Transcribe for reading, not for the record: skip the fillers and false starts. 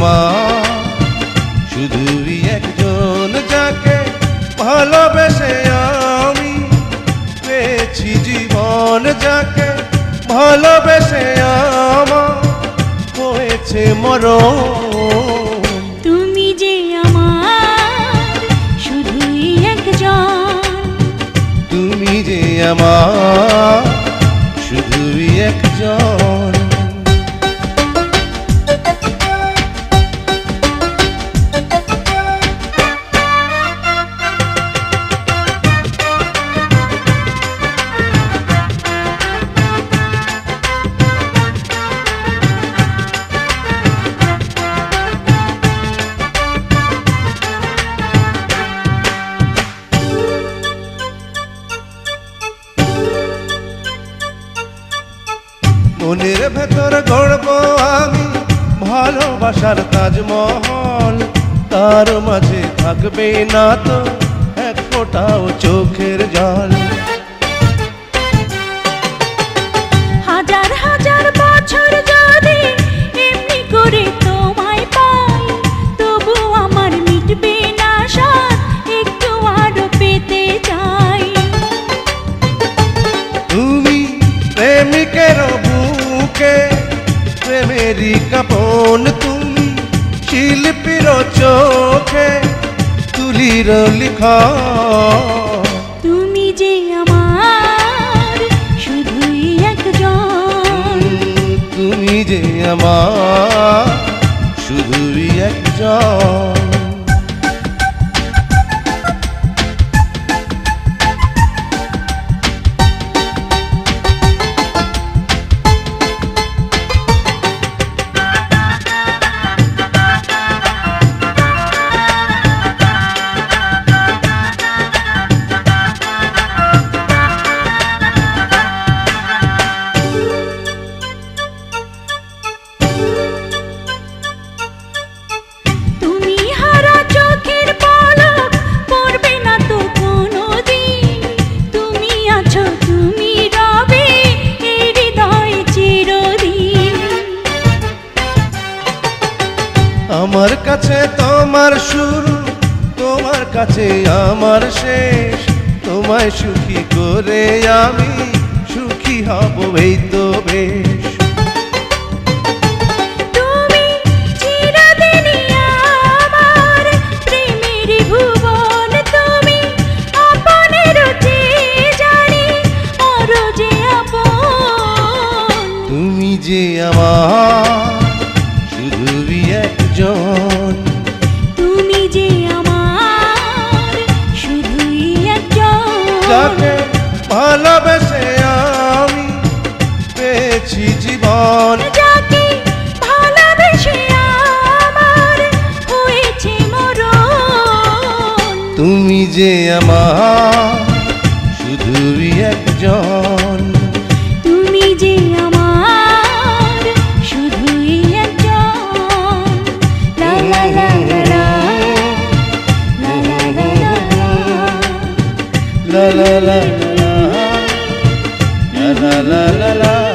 আমার শুধুই একজন, যাকে ভালোবেসে আমি পেয়েছি জীবন, যাকে ভালোবেসে আমার হয়েছে মরণ। তুমি যে আমার শুধুই একজন, তুমি যে আমার শুধুই একজন। মনের ভেতর গড়ব আমি ভালোবাসার তাজমহল, তার মাঝে থাকবে না তো এক ফোঁটাও চোখের জল। হাজার হাজার বছর যদি এমনি করে তোমায় পাই, তবু আমার মিটবে না স্বাদ, একটু আরো পেতে চাই। তুমি প্রেমিকের বুকে প্রেমেরই কাপন, তুমি শিল্পীর চোখে তুলির লিখা। তুমি যে আমার শুধুই একজন, তুমি যে আমার শুধুই একজন। আমার কাছে তোমার শুরু, তোমার কাছে আমার শেষ, তোমায় সুখী করে আমি সুখী হব এই তো বেশ। তুমি চিরদিনই আমার প্রেমের ভুবন, তুমি আপনের চেয়ে জানি আরো যে আপন। তুমি যে আমার শুধুই একজন, তুমি যে আমার শুধুই একজন, যাকে ভালোবেসে আমি পেয়েছি জীবন, যাকে ভালোবেসে আমার হয়েছে মরণ। তুমি যে আমার শুধুই একজন, তুমি যে আমার শুধুই একজন। লা লা লা লা লা লা লা লা লা লা লা লা লা লা লা লা লা।